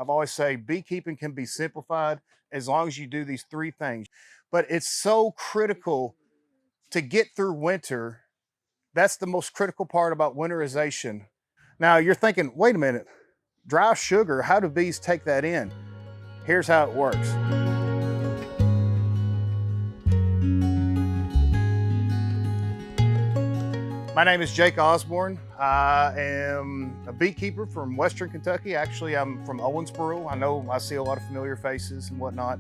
I've always say beekeeping can be simplified as long as you do these three things. But it's so critical to get through winter. That's the most critical part about winterization. Now you're thinking, wait a minute, dry sugar, how do bees take that in? Here's how it works. My name is Jake Osborne. I am a beekeeper from Western Kentucky. Actually, I'm from Owensboro. I know I see a lot of familiar faces and whatnot.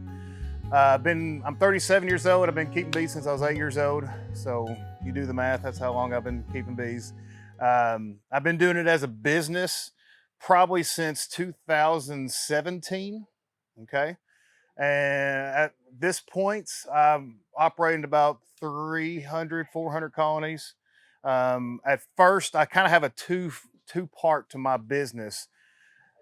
I'm 37 years old. I've been keeping bees since I was 8 years old. So you do the math, that's how long I've been keeping bees. I've been doing it as a business probably since 2017, okay? And at this point, I'm operating about 300, 400 colonies. At first, I kind of have a two-part to my business.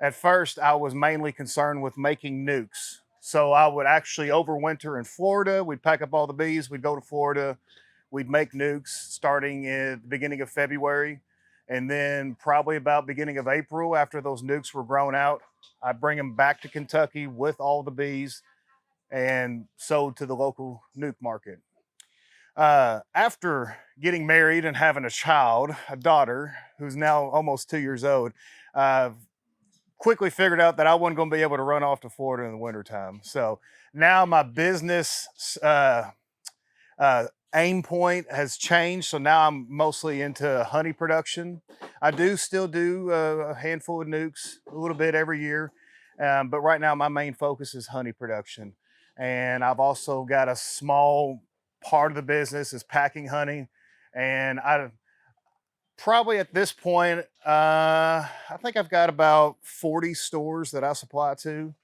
At first, I was mainly concerned with making nucs. So I would actually overwinter in Florida. We'd pack up all the bees. We'd go to Florida. We'd make nucs starting at the beginning of February. And then probably about beginning of April, after those nucs were grown out, I'd bring them back to Kentucky with all the bees and sold to the local nuc market. After getting married and having a child, a daughter, who's now almost 2 years old, quickly figured out that I wasn't going to be able to run off to Florida in the wintertime. So now my business aim point has changed. So now I'm mostly into honey production. I do still do a handful of nucs, a little bit every year. But right now my main focus is honey production. And I've also got a small part of the business is packing honey. And I probably at this point, I think I've got about 40 stores that I supply to.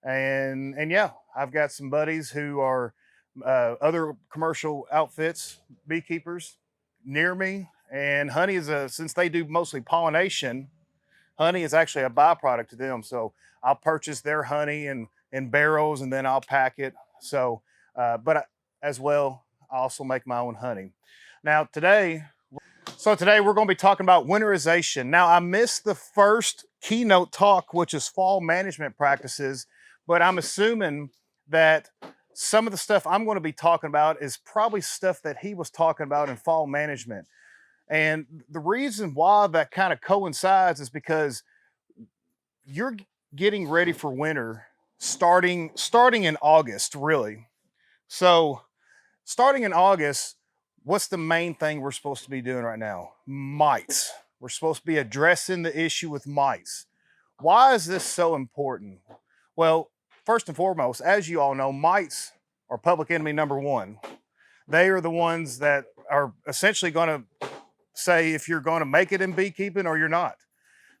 And yeah, I've got some buddies who are other commercial outfits, beekeepers near me. And honey is since they do mostly pollination, honey is actually a byproduct to them. So I'll purchase their honey in barrels and then I'll pack it. So, as well, I also make my own honey. Now today we're going to be talking about winterization. Now I missed the first keynote talk, which is fall management practices, but I'm assuming that some of the stuff I'm going to be talking about is probably stuff that he was talking about in fall management. And the reason why that kind of coincides is because you're getting ready for winter starting in August, really. So starting in August, what's the main thing we're supposed to be doing right now? Mites. We're supposed to be addressing the issue with mites. Why is this so important? Well, first and foremost, as you all know, mites are public enemy number one. They are the ones that are essentially going to say if you're going to make it in beekeeping or you're not.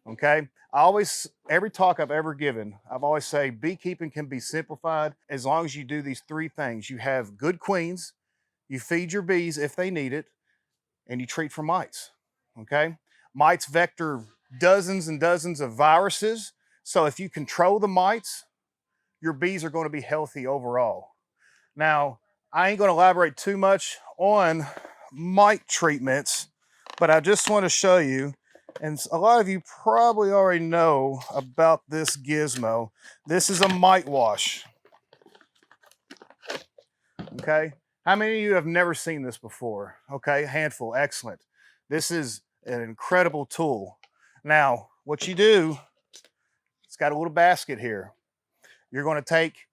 Okay. Every talk I've ever given, I've always say beekeeping can be simplified as long as you do these three things. You have good queens, you feed your bees if they need it, and you treat for mites. Okay. Mites vector dozens and dozens of viruses. So if you control the mites, your bees are going to be healthy overall. Now, I ain't going to elaborate too much on mite treatments, but I just want to show you, and a lot of you probably already know about this gizmo. This is a mite wash. Okay. How many of you have never seen this before? Okay, a handful, excellent. This is an incredible tool. Now, what you do, it's got a little basket here. You're going to take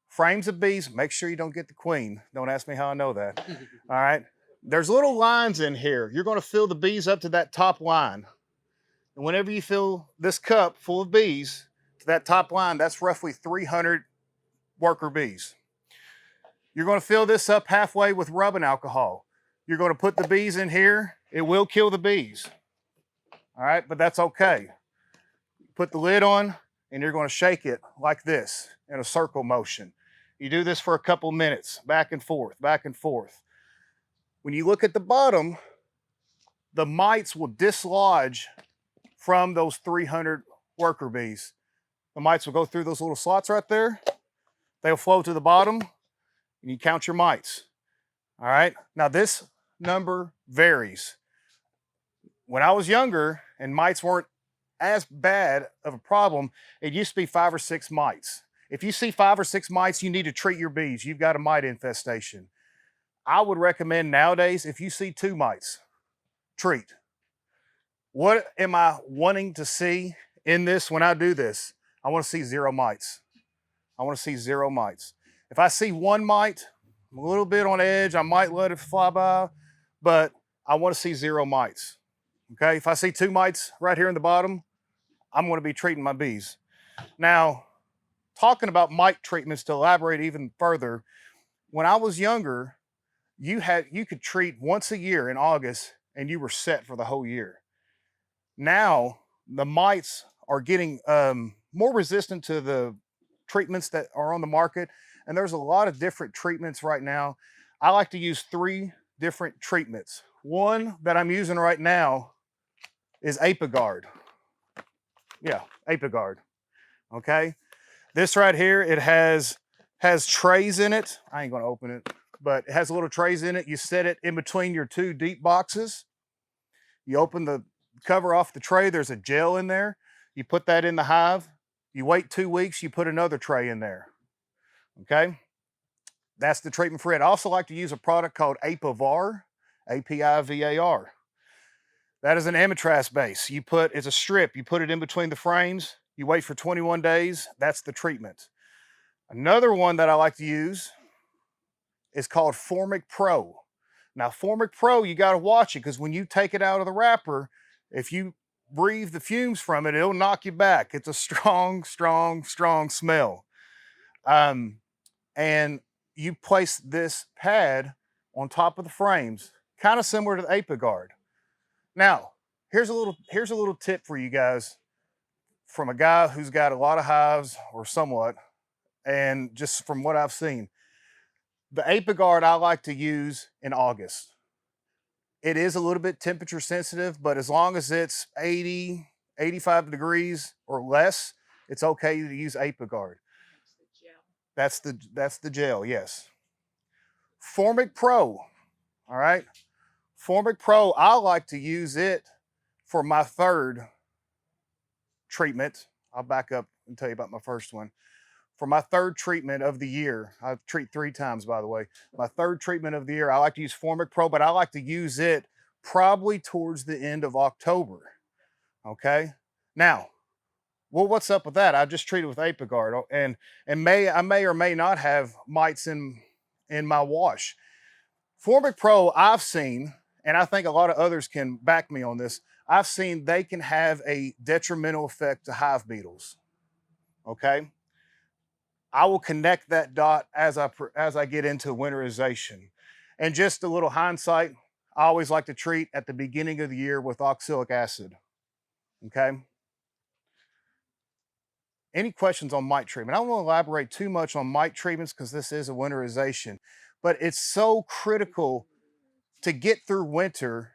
frames of bees. Make sure you don't get the queen. Don't ask me how I know that. All right. There's little lines in here. You're going to fill the bees up to that top line. And whenever you fill this cup full of bees to that top line, that's roughly 300 worker bees. You're going to fill this up halfway with rubbing alcohol. You're going to put the bees in here. It will kill the bees. All right, but that's okay. Put the lid on and you're going to shake it like this in a circle motion. You do this for a couple minutes, back and forth, back and forth. When you look at the bottom, the mites will dislodge from those 300 worker bees. The mites will go through those little slots right there. They'll flow to the bottom and you count your mites. All right. Now this number varies. When I was younger and mites weren't as bad of a problem. It used to be 5 or 6 mites. If you see 5 or 6 mites, you need to treat your bees. You've got a mite infestation. I would recommend nowadays, if you see 2 mites, treat. What am I wanting to see in this when I do this? I want to see 0 mites. I want to see 0 mites. If I see 1 mite, I'm a little bit on edge. I might let it fly by, but I want to see 0 mites. Okay, if I see 2 mites right here in the bottom, I'm going to be treating my bees. Now, talking about mite treatments to elaborate even further, when I was younger, you could treat once a year in August and you were set for the whole year. Now the mites are getting more resistant to the treatments that are on the market, and there's a lot of different treatments right now. I like to use 3 different treatments. One that I'm using right now is Apiguard. Yeah, Apiguard. Okay, this right here, it has trays in it. I ain't gonna open it, but it has little trays in it. You set it in between your 2 deep boxes. You open the cover off the tray, there's a gel in there. You put that in the hive. You wait 2 weeks, you put another tray in there. Okay, that's the treatment for it. I also like to use a product called Apivar, Apivar. That is an amatraz base. It's a strip, you put it in between the frames, you wait for 21 days, that's the treatment. Another one that I like to use is called Formic Pro. Now, Formic Pro, you got to watch it because when you take it out of the wrapper, if you breathe the fumes from it, it'll knock you back. It's a strong, strong, strong smell. And you place this pad on top of the frames, kind of similar to the Apiguard. Now, here's a little tip for you guys from a guy who's got a lot of hives or somewhat, and just from what I've seen. The Apiguard I like to use in August. It is a little bit temperature sensitive, but as long as it's 80, 85 degrees or less, it's okay to use Apiguard. That's the gel, yes. Formic Pro, all right? Formic Pro, I like to use it for my 3rd treatment. I'll back up and tell you about my first one. For my 3rd treatment of the year, I treat 3 times, by the way. My 3rd treatment of the year, I like to use Formic Pro, but I like to use it probably towards the end of October. Okay. Now, well, what's up with that? I just treated with Apiguard, and I may or may not have mites in my wash. Formic Pro, I've seen, and I think a lot of others can back me on this. I've seen they can have a detrimental effect to hive beetles. Okay. I will connect that dot as I get into winterization. And just a little hindsight, I always like to treat at the beginning of the year with oxalic acid. Okay. Any questions on mite treatment? I don't want to elaborate too much on mite treatments because this is a winterization, but it's so critical to get through winter.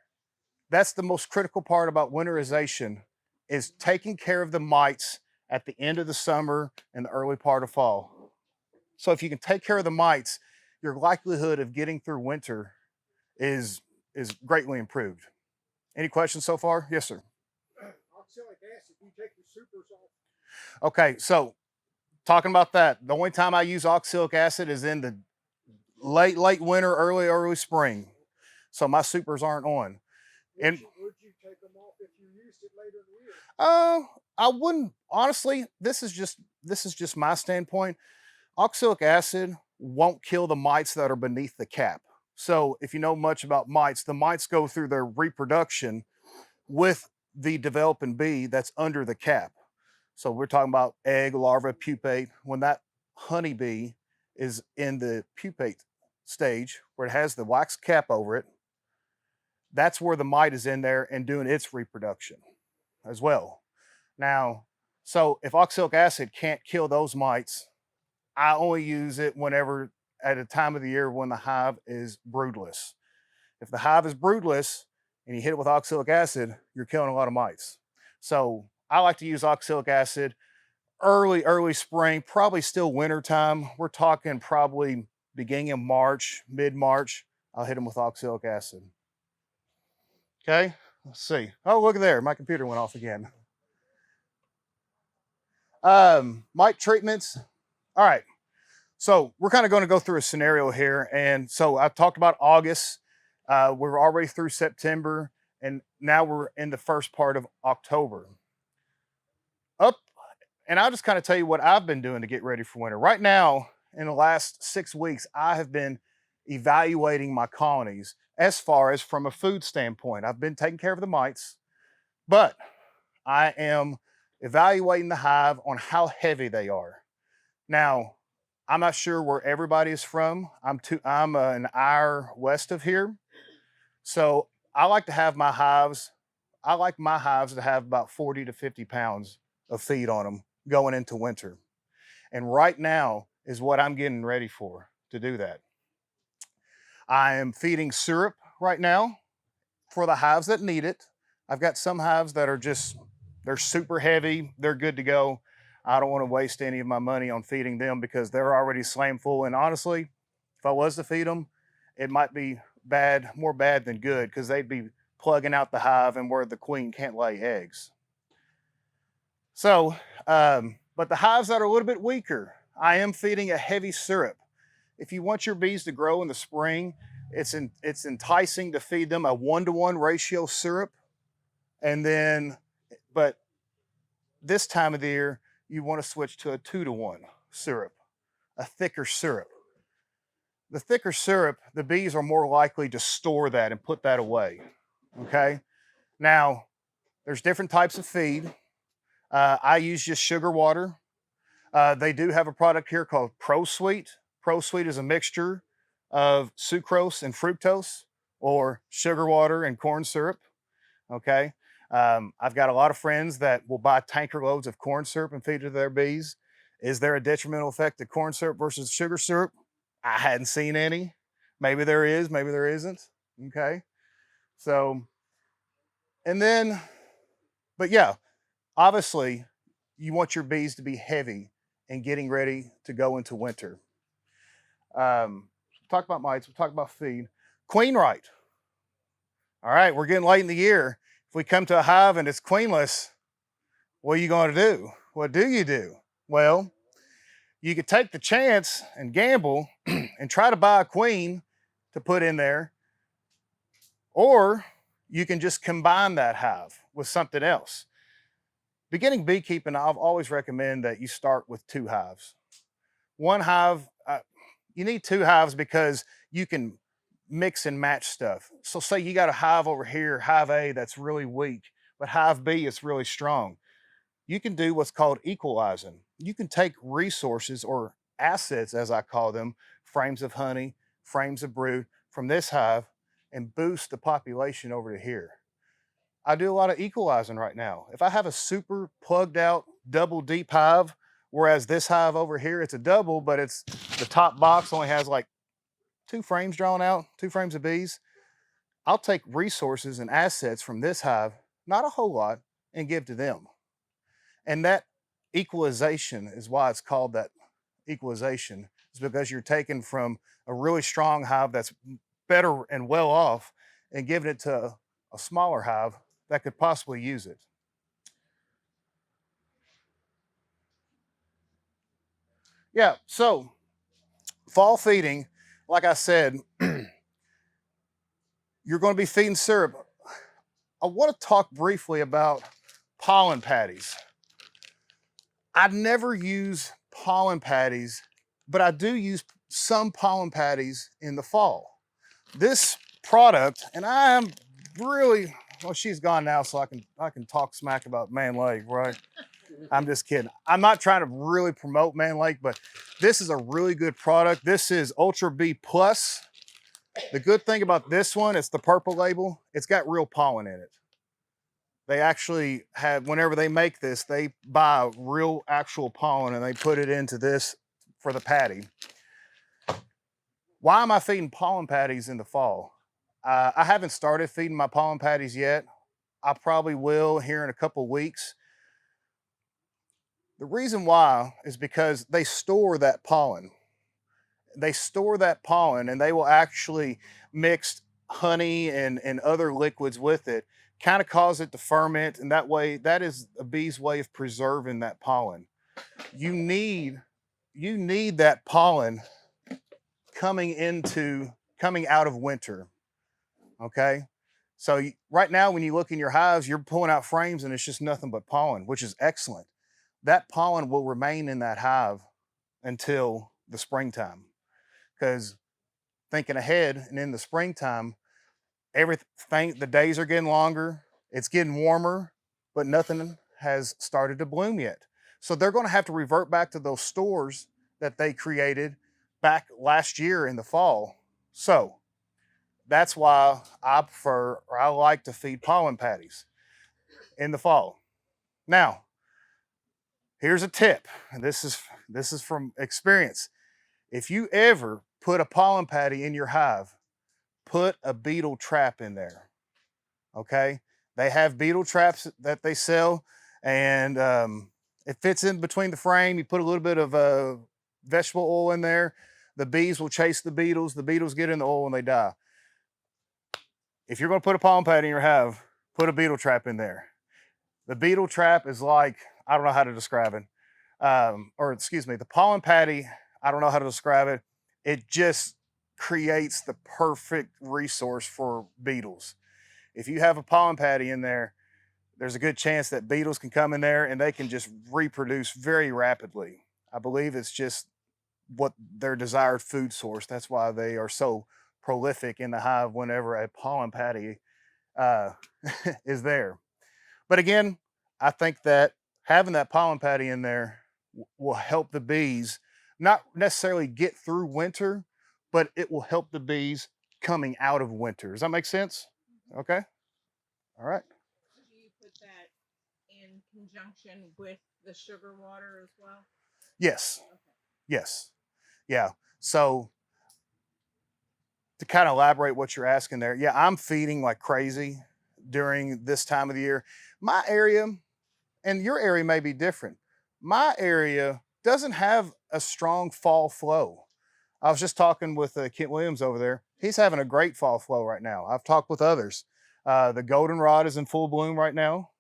That's the most critical part about winterization, is taking care of the mites at the end of the summer and the early part of fall. So if you can take care of the mites, your likelihood of getting through winter is greatly improved. Any questions so far? Yes, sir. Oxalic acid, you take the supers off. Okay, so talking about that, the only time I use oxalic acid is in the late winter, early spring. So my supers aren't on. And would you take them off if you used it later in the year? I wouldn't, honestly. This is just my standpoint. Oxalic acid won't kill the mites that are beneath the cap. So if you know much about mites, the mites go through their reproduction with the developing bee that's under the cap. So we're talking about egg, larva, pupate. When that honeybee is in the pupate stage, where it has the wax cap over it, that's where the mite is in there and doing its reproduction as well. Now, so if oxalic acid can't kill those mites, I only use it whenever at a time of the year when the hive is broodless. If the hive is broodless and you hit it with oxalic acid, you're killing a lot of mites. So I like to use oxalic acid early spring, probably still winter time. We're talking probably beginning of March, mid-March. I'll hit them with oxalic acid. Okay, let's see. Oh, look at there. My computer went off again. Mite treatments. All right. So we're kind of going to go through a scenario here. And so I talked about August. We're already through September, and now we're in the first part of October. Up, and I'll just kind of tell you what I've been doing to get ready for winter. Right now, in the last 6 weeks, I have been evaluating my colonies as far as from a food standpoint. I've been taking care of the mites, but I am evaluating the hive on how heavy they are. Now, I'm not sure where everybody is from. I'm an hour west of here. So I like to have my hives. I like my hives to have about 40 to 50 pounds of feed on them going into winter. And right now is what I'm getting ready for to do that. I am feeding syrup right now for the hives that need it. I've got some hives that are just, they're super heavy. They're good to go. I don't want to waste any of my money on feeding them because they're already slam full. And honestly, if I was to feed them, it might be bad, more bad than good, because they'd be plugging out the hive and where the queen can't lay eggs. So, but the hives that are a little bit weaker, I am feeding a heavy syrup. If you want your bees to grow in the spring, it's enticing to feed them a 1-to-1 ratio syrup. And then, but this time of the year, you want to switch to a 2-to-1 syrup, a thicker syrup. The thicker syrup, the bees are more likely to store that and put that away. Okay. Now, there's different types of feed. I use just sugar water. They do have a product here called Pro Sweet. Pro Sweet is a mixture of sucrose and fructose, or sugar water and corn syrup. Okay. I've got a lot of friends that will buy tanker loads of corn syrup and feed it to their bees. Is there a detrimental effect to corn syrup versus sugar syrup? I hadn't seen any. Maybe there is, maybe there isn't. Okay. So, and then, but yeah, obviously you want your bees to be heavy and getting ready to go into winter. Talk about mites, we'll talk about feed. Queen right. All right, we're getting late in the year. If we come to a hive and it's queenless, what are you going to do? What do you do? Well, you could take the chance and gamble and try to buy a queen to put in there, or you can just combine that hive with something else. Beginning beekeeping, I've always recommend that you start with 2 hives. One hive, you need 2 hives because you can mix and match stuff. So say you got a hive over here, hive A, that's really weak, but hive B is really strong. You can do what's called equalizing. You can take resources, or assets as I call them, frames of honey, frames of brood, from this hive and boost the population over to here. I do a lot of equalizing right now. If I have a super plugged out double deep hive, whereas this hive over here, it's a double, but it's the top box only has like 2 frames drawn out, 2 frames of bees. I'll take resources and assets from this hive, not a whole lot, and give to them. And that equalization is why it's called that equalization. It's because you're taking from a really strong hive that's better and well off and giving it to a smaller hive that could possibly use it. Yeah, so fall feeding, like I said, you're going to be feeding syrup. I want to talk briefly about pollen patties. I never use pollen patties, but I do use some pollen patties in the fall. This product, and I am really, well, she's gone now, so I can talk smack about Mann Lake, right? I'm just kidding. I'm not trying to really promote Mann Lake, but this is a really good product. This is Ultra B Plus. The good thing about this one, it's the purple label. It's got real pollen in it. They actually have, whenever they make this, they buy real actual pollen and they put it into this for the patty. Why am I feeding pollen patties in the fall? I haven't started feeding my pollen patties yet. I probably will here in a couple of weeks. The reason why is because they store that pollen. They store that pollen and they will actually mix honey and other liquids with it, kind of cause it to ferment. And that way, that is a bee's way of preserving that pollen. you need that pollen coming out of winter. Okay. So right now, when you look in your hives, you're pulling out frames and it's just nothing but pollen, which is excellent. That pollen will remain in that hive until the springtime. Because thinking ahead and in the springtime, everything, the days are getting longer, it's getting warmer, but nothing has started to bloom yet. So they're going to have to revert back to those stores that they created back last year in the fall. So that's why I prefer, or I like to feed pollen patties in the fall. Now, here's a tip, and this is from experience. If you ever put a pollen patty in your hive, put a beetle trap in there. Okay, they have beetle traps that they sell, and it fits in between the frame. You put a little bit of vegetable oil in there. The bees will chase the beetles. The beetles get in the oil and they die. If you're going to put a pollen patty in your hive, put a beetle trap in there. The beetle trap is like, I don't know how to describe it. Or excuse me, the pollen patty, I don't know how to describe it. It just creates the perfect resource for beetles. If you have a pollen patty in there, there's a good chance that beetles can come in there and they can just reproduce very rapidly. I believe it's just what their desired food source. That's why they are so prolific in the hive whenever a pollen patty uh, is there. But again, I think that having that pollen patty in there will help the bees not necessarily get through winter, but it will help the bees coming out of winter. Does that make sense? Okay. All right. Do you put that in conjunction with the sugar water as well? Yes. Okay. Yes. Yeah. So to kind of elaborate what you're asking there, yeah, I'm feeding like crazy during this time of the year. My area, and your area may be different. My area doesn't have a strong fall flow. I was just talking with Kent Williams over there. He's having a great fall flow right now. I've talked with others. The goldenrod is in full bloom right now.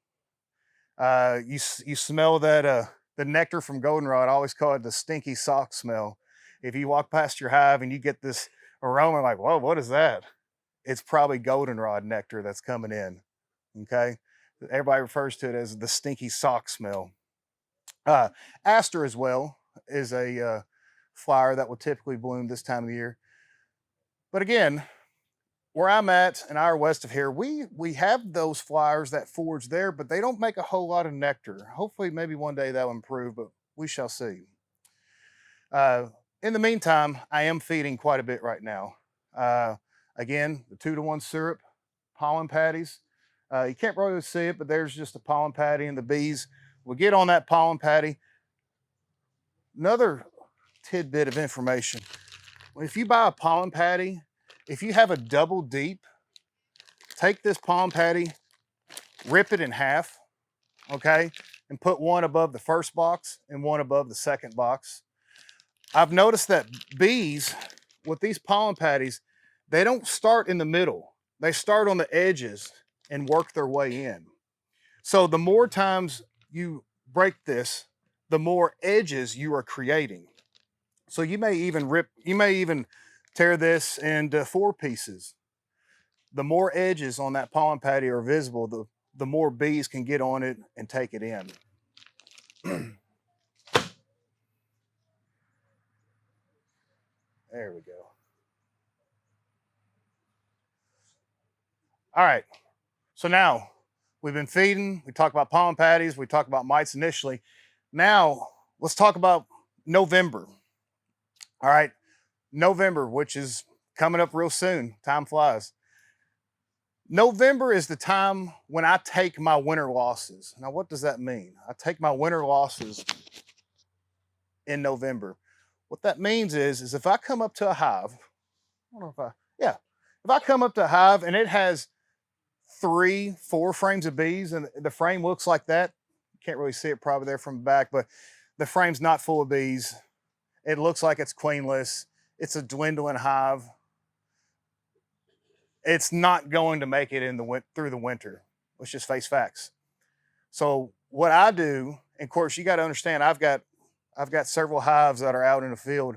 You smell that the nectar from goldenrod. I always call it the stinky sock smell. If you walk past your hive and you get this aroma, like, whoa, what is that? It's probably goldenrod nectar that's coming in. Okay, everybody refers to it as the stinky sock smell. Uh, Aster as well is a flower that will typically bloom this time of the year. But again, where I'm at, an hour west of here, we have those flowers that forage there, but they don't make a whole lot of nectar. Hopefully, maybe one day that will improve, but we shall see. Uh, in the meantime, I am feeding quite a bit right now. Uh, Again, the 2-to-1 syrup, pollen patties. You can't really see it, but there's just a pollen patty, and the bees will get on that pollen patty. Another tidbit of information: if you buy a pollen patty, if you have a double deep, take this pollen patty, rip it in half, okay, and put one above the first box and one above the second box. I've noticed that bees with these pollen patties, they don't start in the middle. They start on the edges and work their way in. So the more times you break this, the more edges you are creating. So you may even tear this into 4 pieces. The more edges on that pollen patty are visible, the more bees can get on it and take it in. There we go. All right. So now we've been feeding, we talked about pollen patties, we talked about mites initially. Now let's talk about November. All right. November, which is coming up real soon. Time flies. November is the time when I take my winter losses. Now, what does that mean? I take my winter losses in November. What that means is if I come up to a hive, I don't know if I, yeah, if I come up to a hive and it has 3, 4 frames of bees and the frame looks like that, you can't really see it probably there from the back, but the frame's not full of bees. It looks like it's queenless. It's a dwindling hive. It's not going to make it through the winter. Let's just face facts. So what I do, and of course you got to understand, I've got I've got several hives that are out in the field.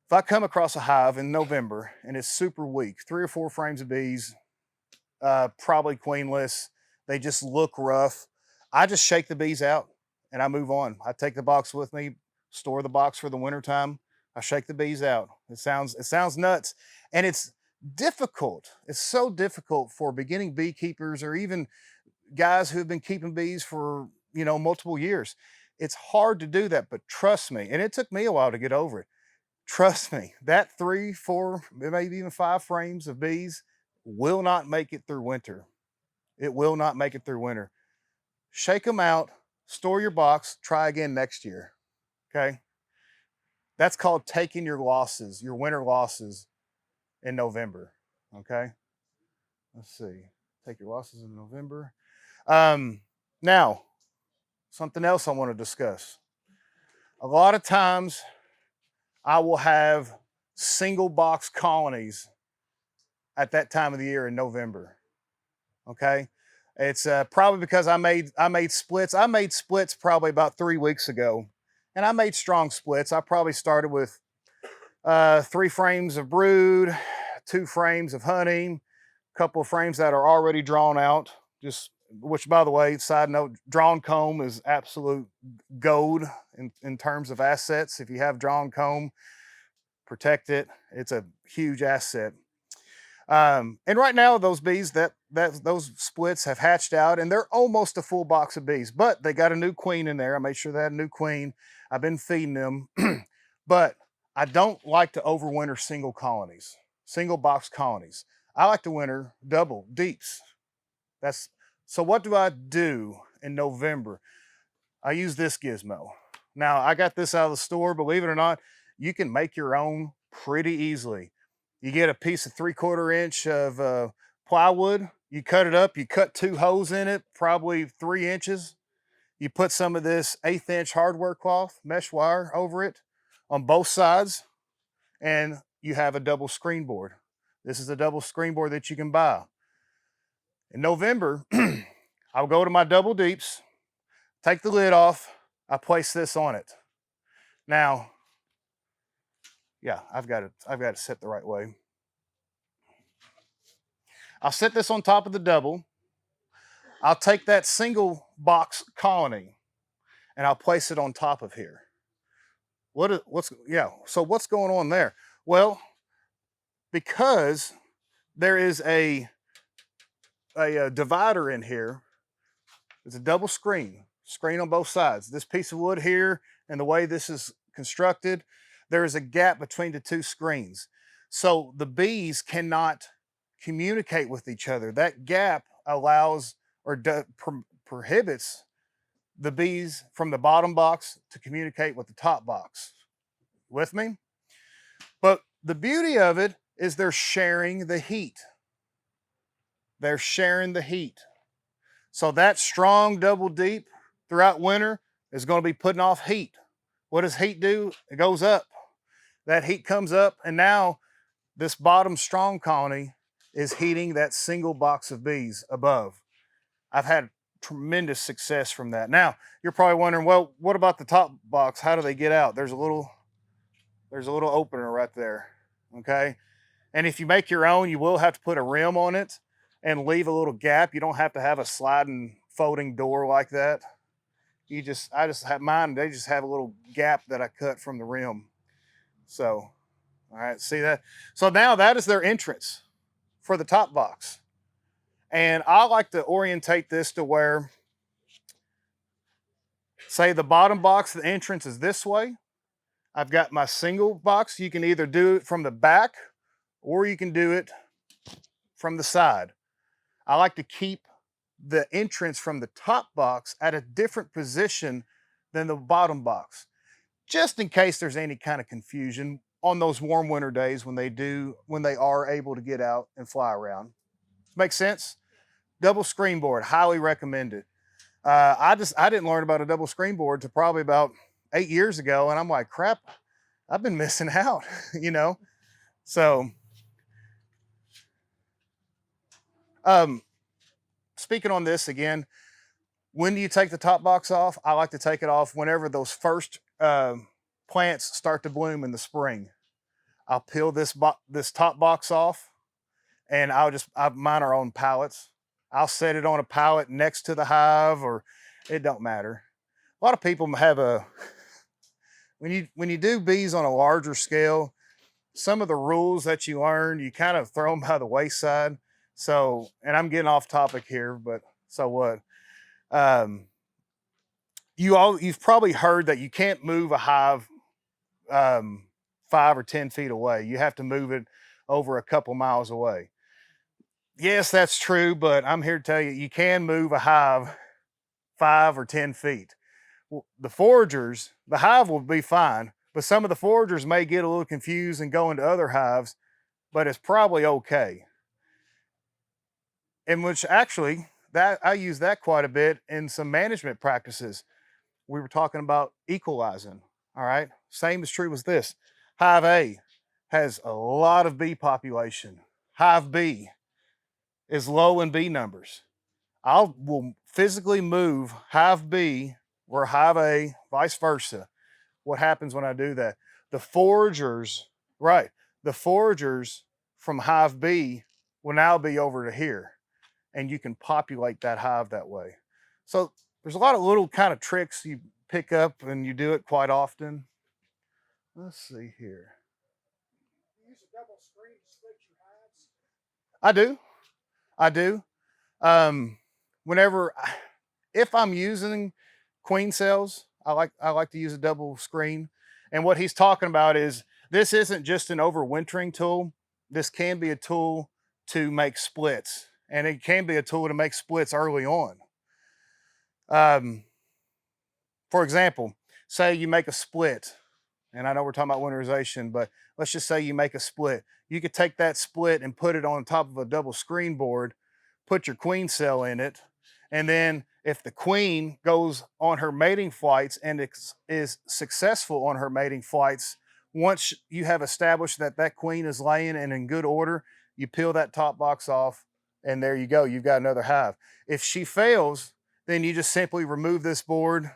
If I come across a hive in November and it's super weak, 3 or 4 frames of bees, probably queenless, they just look rough, I just shake the bees out and I move on. I take the box with me, store the box for the winter time. I shake the bees out. It sounds nuts, and it's difficult. It's so difficult for beginning beekeepers or even guys who have been keeping bees for, multiple years. It's hard to do that, but trust me, and it took me a while to get over it. Trust me, that 3, 4, maybe even 5 frames of bees will not make it through winter. It will not make it through winter. Shake them out, store your box, try again next year. Okay. That's called taking your losses, your winter losses in November. Okay. Let's see. Take your losses in November. Now, something else I want to discuss. A lot of times I will have single box colonies at that time of the year in November. Okay. It's probably because I made splits. I made splits probably about 3 weeks ago, and I made strong splits. I probably started with 3 frames of brood, 2 frames of honey, a couple of frames that are already drawn out. Just which, by the way, side note, drawn comb is absolute gold in terms of assets. If you have drawn comb, protect it. It's a huge asset. And right now, those bees those splits have hatched out, and they're almost a full box of bees. But they got a new queen in there. I made sure they had a new queen. I've been feeding them, but I don't like to overwinter single box colonies. I like to winter double deeps. That's so. What do I do in November? I use this gizmo. Now I got this out of the store. Believe it or not, you can make your own pretty easily. You get a piece of 3/4 inch of plywood. You cut it up. You cut 2 holes in it, probably 3 inches. You put some of this 1/8 inch hardware cloth, mesh wire over it on both sides, and you have a double screen board. This is a double screen board that you can buy. In November, I'll go to my double deeps, take the lid off. I place this on it. Now, yeah, I've got it set the right way. I'll set this on top of the double. I'll take that single box colony and I'll place it on top of here. So what's going on there? Well, because there is a divider in here, it's a double screen on both sides. This piece of wood here and the way this is constructed, there is a gap between the 2 screens. So the bees cannot communicate with each other. That gap allows or prohibits the bees from the bottom box to communicate with the top box. With me? But the beauty of it is they're sharing the heat. They're sharing the heat. So that strong double deep throughout winter is going to be putting off heat. What does heat do? It goes up. That heat comes up, and now this bottom strong colony is heating that single box of bees above. I've had tremendous success from that. Now, you're probably wondering, well, what about the top box? How do they get out? There's a little opener right there, okay? And if you make your own, you will have to put a rim on it and leave a little gap. You don't have to have a sliding folding door like that. I just have mine, they just have a little gap that I cut from the rim. So, all right, see that? So now that is their entrance for the top box. And I like to orientate this to where, say the bottom box, the entrance is this way. I've got my single box. You can either do it from the back or you can do it from the side. I like to keep the entrance from the top box at a different position than the bottom box, just in case there's any kind of confusion on those warm winter days when they are able to get out and fly around. Make sense? Double screen board, highly recommended. I didn't learn about a double screen board to probably about 8 years ago, and I'm like, crap, I've been missing out, you know. So, speaking on this again, when do you take the top box off? I like to take it off whenever those first plants start to bloom in the spring, I'll peel this top box off, and mine are on pallets. I'll set it on a pallet next to the hive, or it don't matter. A lot of people have when you do bees on a larger scale, some of the rules that you learn, you kind of throw them by the wayside. So, and I'm getting off topic here, but so what? Um, you've probably heard that you can't move a hive 5 or 10 feet away. You have to move it over a couple miles away. Yes, that's true, but I'm here to tell you, you can move a hive 5 or 10 feet. Well, the hive will be fine, but some of the foragers may get a little confused and go into other hives, but it's probably okay. And which actually, that I use that quite a bit in some management practices. We were talking about equalizing. All right. Same is true with this. Hive A has a lot of bee population. Hive B is low in bee numbers. Will physically move hive B or hive A, vice versa. What happens when I do that? The foragers, right? The foragers from hive B will now be over to here, and you can populate that hive that way. So there's a lot of little kind of tricks you pick up, and you do it quite often. Let's see here. You use a double screen to split your hives? I do. I do. Um, whenever, if I'm using queen cells, I like to use a double screen. And what he's talking about is this isn't just an overwintering tool. This can be a tool to make splits, and it can be a tool to make splits early on. Um, for example, say you make a split, and I know we're talking about winterization, but let's just say you make a split. You could take that split and put it on top of a double screen board, put your queen cell in it, and then if the queen goes on her mating flights and is successful on her mating flights, once you have established that that queen is laying and in good order, you peel that top box off, and there you go. You've got another hive. If she fails, then you just simply remove this board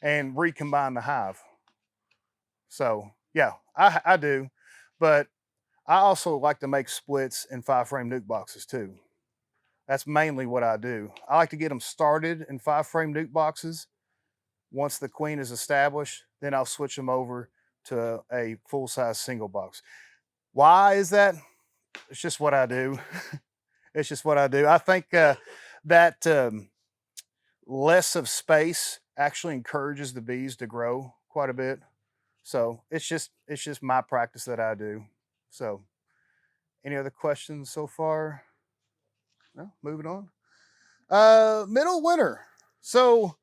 and recombine the hive. So yeah, I do, but I also like to make splits in 5-frame nuke boxes too. That's mainly what I do. I like to get them started in 5-frame nuke boxes. Once the queen is established, then I'll switch them over to a full-size single box. Why is that? It's just what I do. It's just what I do. I think that less of space actually encourages the bees to grow quite a bit. So it's just my practice that I do. So any other questions so far? No, moving on. Middle winter. So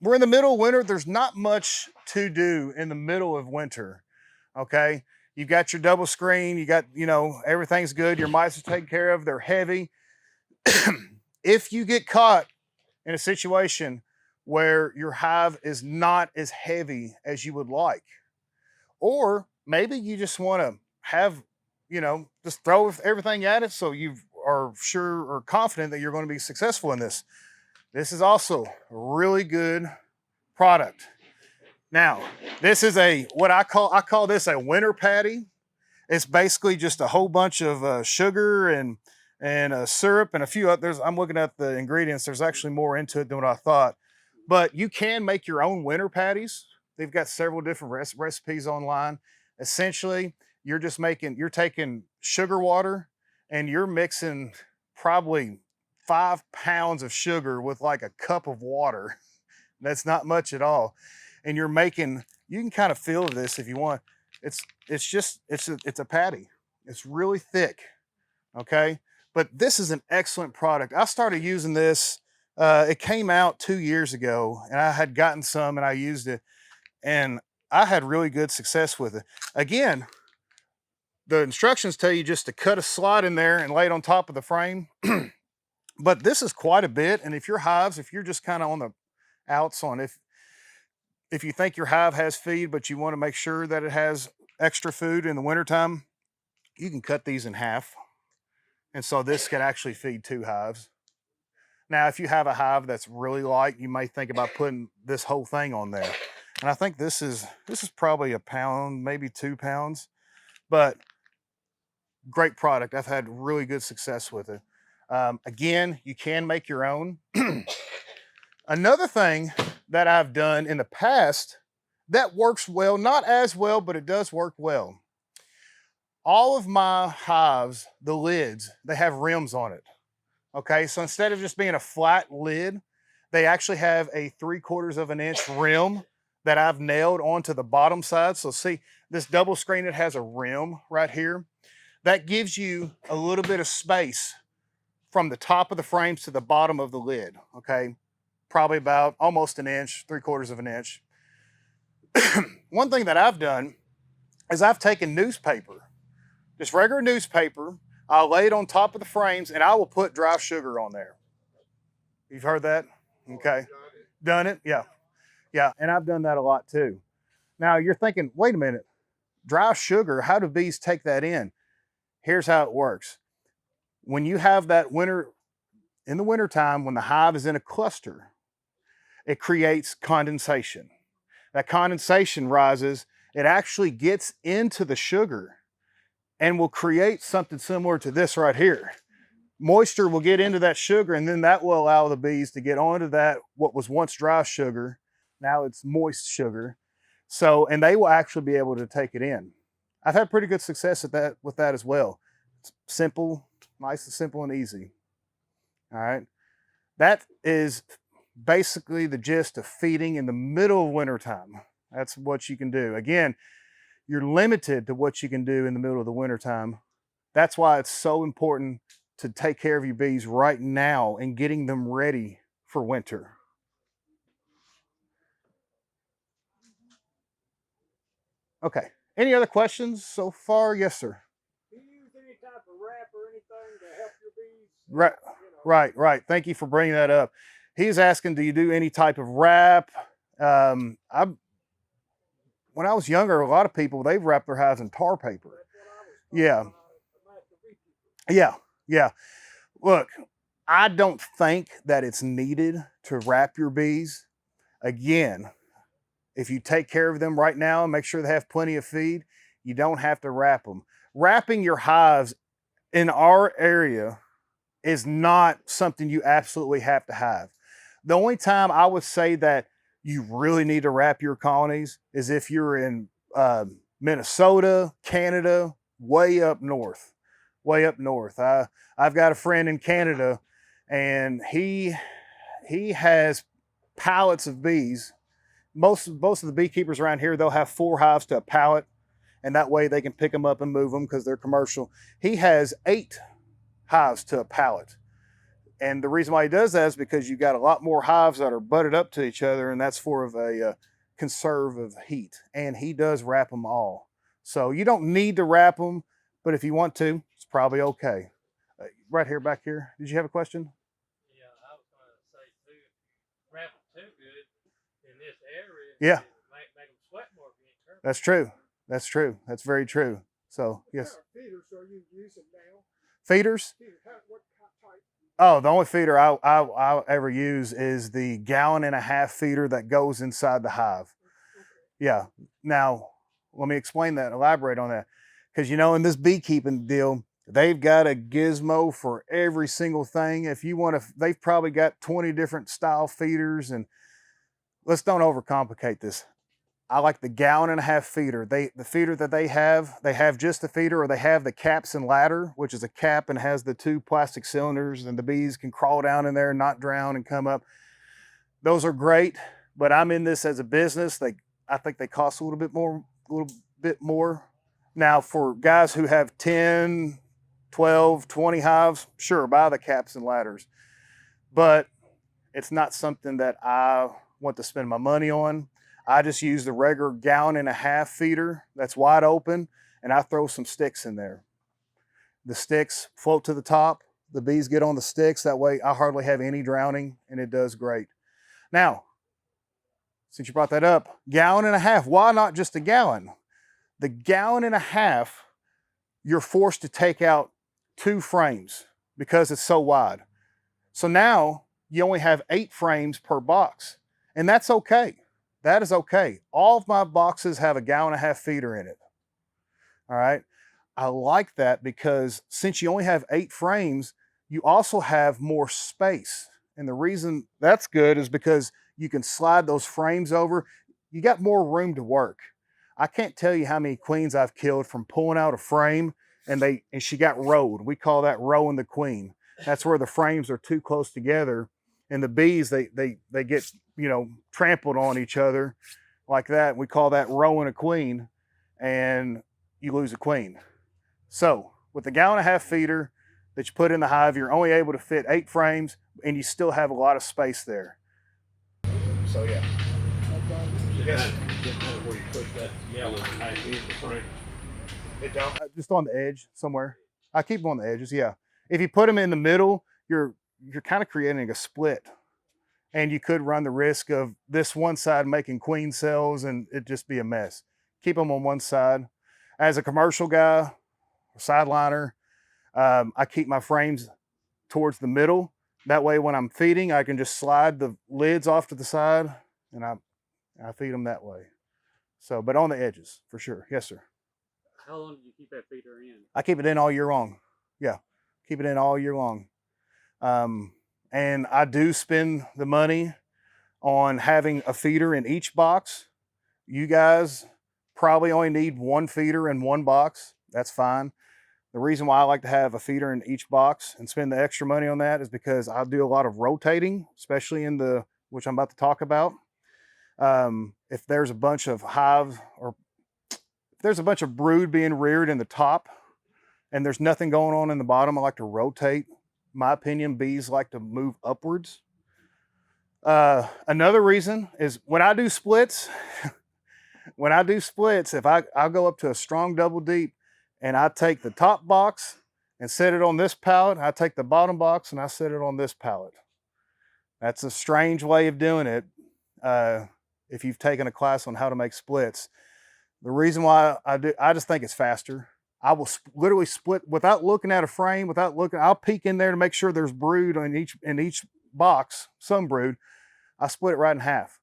we're in the middle of winter. There's not much to do in the middle of winter. Okay. You've got your double screen, you got, everything's good. Your mice are taken care of, they're heavy. If you get caught in a situation where your hive is not as heavy as you would like, or maybe you just want to have, just throw everything at it so you are sure or confident that you're going to be successful in this. This is also a really good product. Now, this is what I call this a winter patty. It's basically just a whole bunch of sugar and syrup and a few others. I'm looking at the ingredients. There's actually more into it than what I thought. But you can make your own winter patties. They've got several different recipes online. Essentially, you're taking sugar water and you're mixing probably 5 pounds of sugar with like a cup of water. That's not much at all. And you can kind of feel this if you want. It's a patty. It's really thick. Okay. But this is an excellent product. I started using this. It came out 2 years ago, and I had gotten some and I used it, and I had really good success with it. Again, the instructions tell you just to cut a slot in there and lay it on top of the frame. But this is quite a bit. And if you're just kind of on the outs on if you think your hive has feed, but you want to make sure that it has extra food in the wintertime, you can cut these in half. And so this can actually feed 2 hives. Now, if you have a hive that's really light, you may think about putting this whole thing on there. And I think this is probably a pound, maybe 2 pounds, but great product. I've had really good success with it. Again, you can make your own. Another thing that I've done in the past that works well, not as well, but it does work well. All of my hives, the lids, they have rims on it. Okay, so instead of just being a flat lid, they actually have a 3/4 of an inch rim that I've nailed onto the bottom side. So see this double screen, it has a rim right here. That gives you a little bit of space from the top of the frames to the bottom of the lid. Okay, probably about almost an inch, 3/4 of an inch. One thing that I've done is I've taken newspaper, just regular newspaper. I'll lay it on top of the frames and I will put dry sugar on there. You've heard that? Okay. Done it? Yeah. Yeah. And I've done that a lot too. Now you're thinking, wait a minute, dry sugar, how do bees take that in? Here's how it works. When you have that winter, in the wintertime, when the hive is in a cluster, it creates condensation. That condensation rises, it actually gets into the sugar and will create something similar to this right here. Moisture will get into that sugar, and then that will allow the bees to get onto that, what was once dry sugar, now it's moist sugar. So, and they will actually be able to take it in. I've had pretty good success at that with that as well. It's simple, nice and simple and easy. All right. That is basically the gist of feeding in the middle of wintertime. That's what you can do. Again, you're limited to what you can do in the middle of the wintertime. That's why it's so important to take care of your bees right now and getting them ready for winter. Okay. Any other questions so far? Yes, sir. Do you use any type of wrap or anything to help your bees? Right, right. Thank you for bringing that up. He's asking, do you do any type of wrap? When I was younger, a lot of people, they've wrapped their hives in tar paper. Yeah. Yeah. Look, I don't think that it's needed to wrap your bees. Again, if you take care of them right now and make sure they have plenty of feed, you don't have to wrap them. Wrapping your hives in our area is not something you absolutely have to have. The only time I would say that you really need to wrap your colonies is if you're in Minnesota, Canada, way up north. I've got a friend in Canada, and he has pallets of bees. Most of the beekeepers around here, they'll have 4 hives to a pallet, and that way they can pick them up and move them because they're commercial. He has 8 hives to a pallet. And the reason why he does that is because you've got a lot more hives that are butted up to each other, and that's for a conserve of heat. And he does wrap them all. So you don't need to wrap them, but if you want to, it's probably okay. Right here, back here. Did you have a question? Yeah, I was going to say too, if you wrap them too good in this area, yeah, make them sweat more. That's true. That's true. That's very true. So yes. What feeders are you using now? Feeders? What type? Oh, the only feeder I ever use is the 1.5 gallon feeder that goes inside the hive. Yeah. Now, let me explain that, elaborate on that. Because, you know, in this beekeeping deal, they've got a gizmo for every single thing. If you want to, they've probably got 20 different style feeders, and let's don't overcomplicate this. I like the 1.5 gallon feeder. The feeder that they have just the feeder, or they have the caps and ladder, which is a cap and has the 2 plastic cylinders, and the bees can crawl down in there and not drown and come up. Those are great, but I'm in this as a business. I think they cost a little bit more. Now, for guys who have 10, 12, 20 hives, sure, buy the caps and ladders. But it's not something that I want to spend my money on. I just use the regular 1.5 gallon feeder that's wide open, and I throw some sticks in there. The sticks float to the top. The bees get on the sticks. That way I hardly have any drowning, and it does great. Now, since you brought that up, 1.5 gallons, why not just 1 gallon? The 1.5 gallons, you're forced to take out 2 frames because it's so wide. So now you only have 8 frames per box, and that's okay. that is okay. All of my boxes have a 1.5 gallon feeder in it. All right. I like that because since you only have 8 frames, you also have more space. And the reason that's good is because you can slide those frames over. You got more room to work. I can't tell you how many queens I've killed from pulling out a frame and she got rowed. We call that rowing the queen. That's where the frames are too close together and the bees they get, you know, trampled on each other like that. We call that rowing a queen, and you lose a queen. So with the 1.5 gallon feeder that you put in the hive, you're only able to fit 8 frames and you still have a lot of space there. So yeah. Yes. Where you put that yellow tank in the frame. It don't, just on the edge somewhere. I keep them on the edges, yeah. If you put them in the middle, you're kind of creating a split. And you could run the risk of this one side making queen cells and it just be a mess. Keep them on one side. As a commercial guy, sideliner, I keep my frames towards the middle. That way when I'm feeding, I can just slide the lids off to the side and I feed them that way. So, but on the edges for sure. Yes, sir. How long do you keep that feeder in? I keep it in all year long. Yeah, keep it in all year long. And I do spend the money on having a feeder in each box. You guys probably only need 1 feeder in 1 box. That's fine. The reason why I like to have a feeder in each box and spend the extra money on that is because I do a lot of rotating, especially in the, which I'm about to talk about. If there's a bunch of hive or if there's a bunch of brood being reared in the top and there's nothing going on in the bottom, I like to rotate. My opinion, bees like to move upwards. Another reason is when I do splits, if I'll go up to a strong double deep and I take the top box and set it on this pallet, I take the bottom box and I set it on this pallet. That's a strange way of doing it. If you've taken a class on how to make splits, the reason why I just think it's faster. I will literally split without looking at a frame, I'll peek in there to make sure there's brood in each box, some brood. I split it right in half.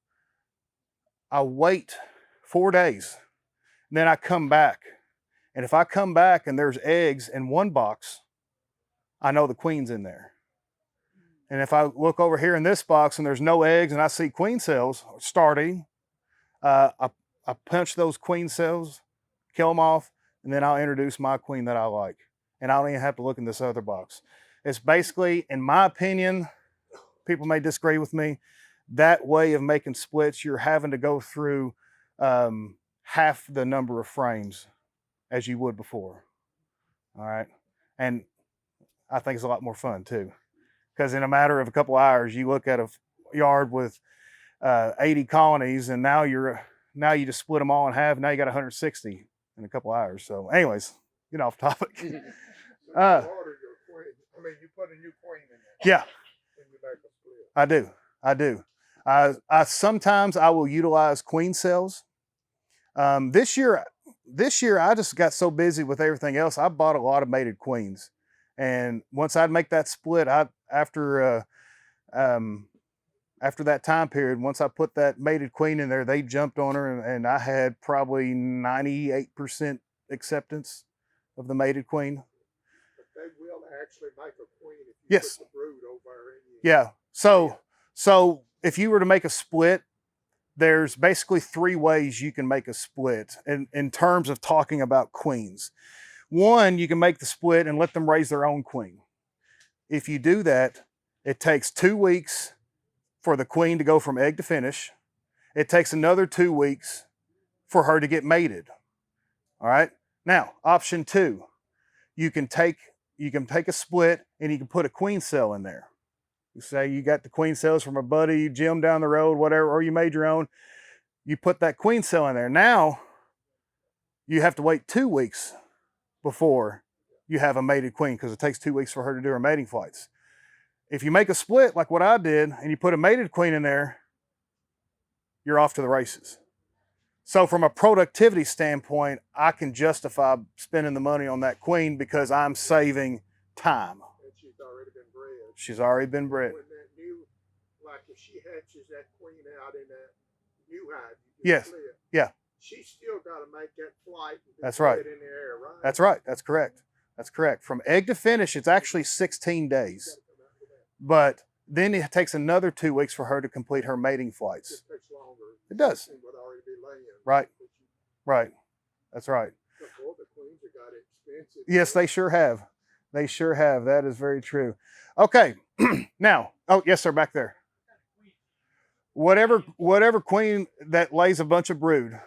I wait 4 days, and then I come back. And if I come back and there's eggs in one box, I know the queen's in there. And if I look over here in this box and there's no eggs and I see queen cells starting, I punch those queen cells, kill them off, and then I'll introduce my queen that I like. And I don't even have to look in this other box. It's basically, in my opinion, people may disagree with me, that way of making splits, you're having to go through half the number of frames as you would before. All right. And I think it's a lot more fun too. Because in a matter of a couple hours, you look at a yard with 80 colonies and now you just split them all in half. Now you got 160 in a couple hours. So anyways, get off topic. So you order your queen. I mean, you put a new queen in there. Yeah, And you make a split. I do. I sometimes I will utilize queen cells. This year I just got so busy with everything else. I bought a lot of mated queens, and once I'd make that split, after that time period, once I put that mated queen in there, they jumped on her, and I had probably 98% acceptance of the mated queen. But they will actually make a queen if you Yes. put the brood over in you. Yeah. So if you were to make a split, there's basically 3 ways you can make a split in terms of talking about queens. One, you can make the split and let them raise their own queen. If you do that, it takes 2 weeks for the queen to go from egg to finish. It takes another 2 weeks for her to get mated. All right. Now, option 2, you can take a split and you can put a queen cell in there. You say you got the queen cells from a buddy, Jim down the road, whatever, or you made your own. You put that queen cell in there. Now, you have to wait 2 weeks before you have a mated queen because it takes 2 weeks for her to do her mating flights. If you make a split like what I did and you put a mated queen in there, you're off to the races. So from a productivity standpoint, I can justify spending the money on that queen because I'm saving time. And she's already been bred. She's already been bred. When that new, like if she hatches that queen out in that new hive. Yes. Yeah. She's still got to make that flight. And That's right. In the air, right? That's right. That's correct. That's correct. From egg to finish, it's actually 16 days. But then it takes another 2 weeks for her to complete her mating flights. It takes longer. It does. Would already be laying. Right. Right. That's right. Boy, the queens have got expensive. Yes, they sure have. They sure have. That is very true. Okay. Now, oh, yes, sir, back there. Whatever queen that lays a bunch of brood.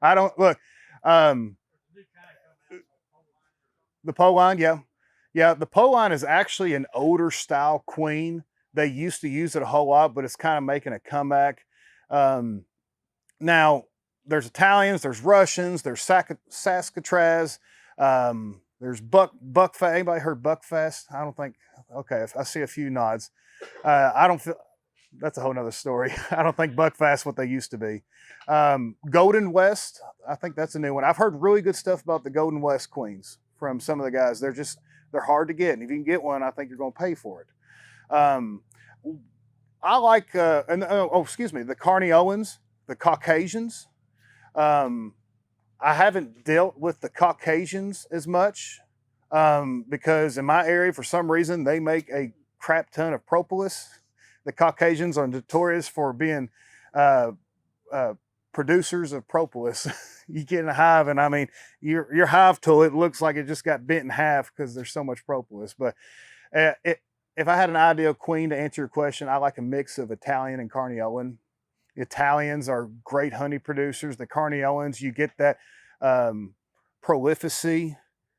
I don't look. The pollen, yeah. Yeah, the pollen is actually an older style queen. They used to use it a whole lot, but it's kind of making a comeback. Now, there's Italians, there's Russians, there's Saskatraz, there's Buckfast. Anybody heard Buckfast? I don't think. Okay, I see a few nods. I don't feel. That's a whole nother story. I don't think Buckfast what they used to be. Golden West, I think that's a new one. I've heard really good stuff about the Golden West queens from some of the guys. They're hard to get, and if you can get one, I think you're going to pay for it. I like, excuse me, the Carney Owens, the Caucasians. I haven't dealt with the Caucasians as much because in my area, for some reason, they make a crap ton of propolis. The Caucasians are notorious for being producers of propolis. You get in a hive, and I mean, your hive tool, it looks like it just got bent in half because there's so much propolis. But if I had an ideal queen to answer your question, I like a mix of Italian and Carney Owen. The Italians are great honey producers. The Carney Owens, you get that prolificacy,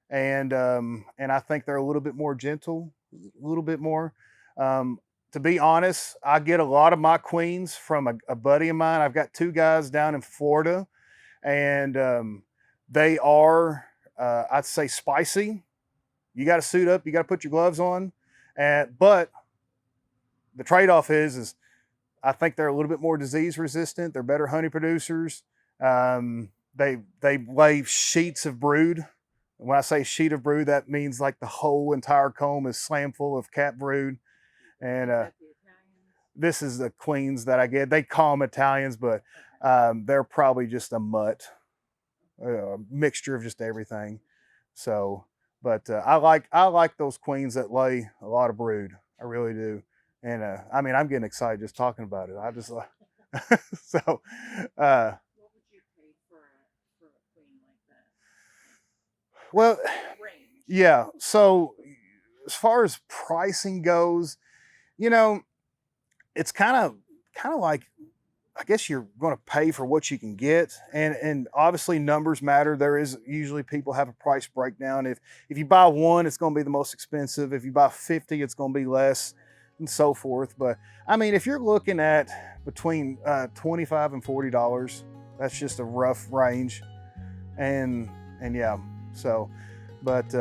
and I think they're a little bit more gentle, a little bit more. To be honest, I get a lot of my queens from a buddy of mine. I've got 2 guys down in Florida, and they are, I'd say, spicy. You got to suit up. You got to put your gloves on. But the trade-off is I think they're a little bit more disease resistant. They're better honey producers. They lay sheets of brood. When I say sheet of brood, that means like the whole entire comb is slam full of cat brood. And this is the queens that I get. They call them Italians, but they're probably just a mutt, a mixture of just everything. So, but I like those queens that lay a lot of brood. I really do. And I mean, I'm getting excited just talking about it. I just like so. What would you pay for a queen like that? Well, Range. yeah. So as far as pricing goes, you know, it's kind of like, I guess you're going to pay for what you can get, and obviously numbers matter. There is usually people have a price breakdown. If you buy 1, it's going to be the most expensive. If you buy 50, it's going to be less, and so forth. But I mean, if you're looking at between $25 and $40, that's just a rough range, and yeah. So, but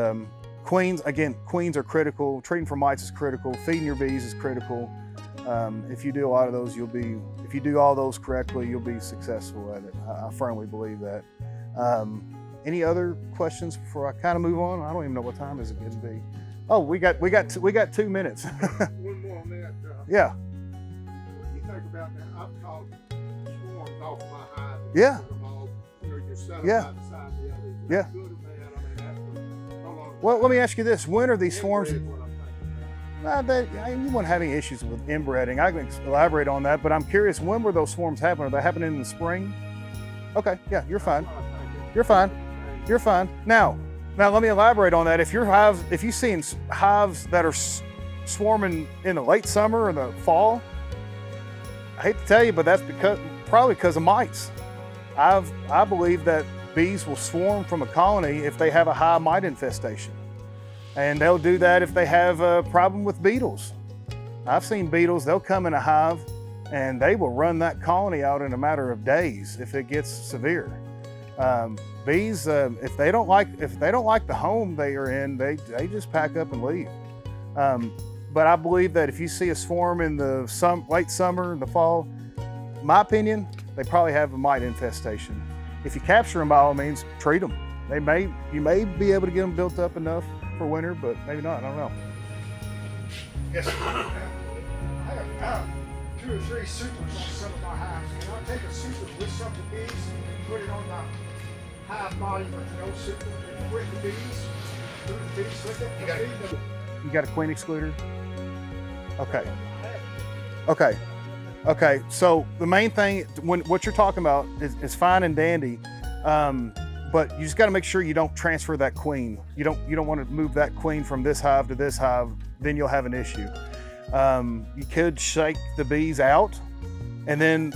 queens are critical. Treating for mites is critical. Feeding your bees is critical. If you do a lot of those, if you do all those correctly, you'll be successful at it. I firmly believe that. Any other questions before I kind of move on? I don't even know what time is it going to be. Oh, we got 2 minutes. One more on that. Yeah. What do you think about that? I've caught swarms off my hive. Yeah. Put them all, you set them Yeah. by the side of the other. Yeah. Good or bad? I mean, that's how long. Well, let me ask you this: when are these swarms? Inbred is what I'm thinking. You wouldn't have any issues with inbreeding. I can elaborate on that, but I'm curious, when were those swarms happening? Are they happening in the spring? Okay, yeah, you're fine. You're fine. You're fine. Now let me elaborate on that. If you see hives that are swarming in the late summer or the fall, I hate to tell you, but that's probably because of mites. I believe that bees will swarm from a colony if they have a high mite infestation. And they'll do that if they have a problem with beetles. I've seen beetles, they'll come in a hive and they will run that colony out in a matter of days if it gets severe. Bees, if they don't like the home they are in, they just pack up and leave. But I believe that if you see a swarm in the late summer and the fall, in my opinion, they probably have a mite infestation. If you capture them, by all means, treat them. You may be able to get them built up enough for winter, but maybe not. I don't know. Yes. 2 or 3 supers on some of my hives. And I'll take a super with some of the bees, put it on the hive body with no super, and with the bees, put the bees with it. You got a queen excluder? Okay. Okay. Okay. So the main thing, when what you're talking about is fine and dandy, but you just got to make sure you don't transfer that queen. You don't want to move that queen from this hive to this hive. Then you'll have an issue. You could shake the bees out, and then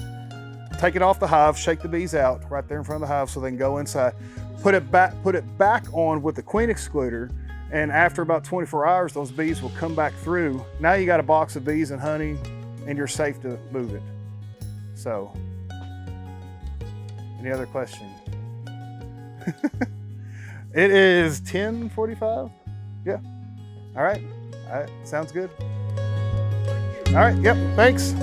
take it off the hive. Shake the bees out right there in front of the hive, so they can go inside. Put it back on with the queen excluder. And after about 24 hours, those bees will come back through. Now you got a box of bees and honey, and you're safe to move it. So, any other question? It is 10:45. Yeah. All right. Sounds good. All right. Yep. Thanks.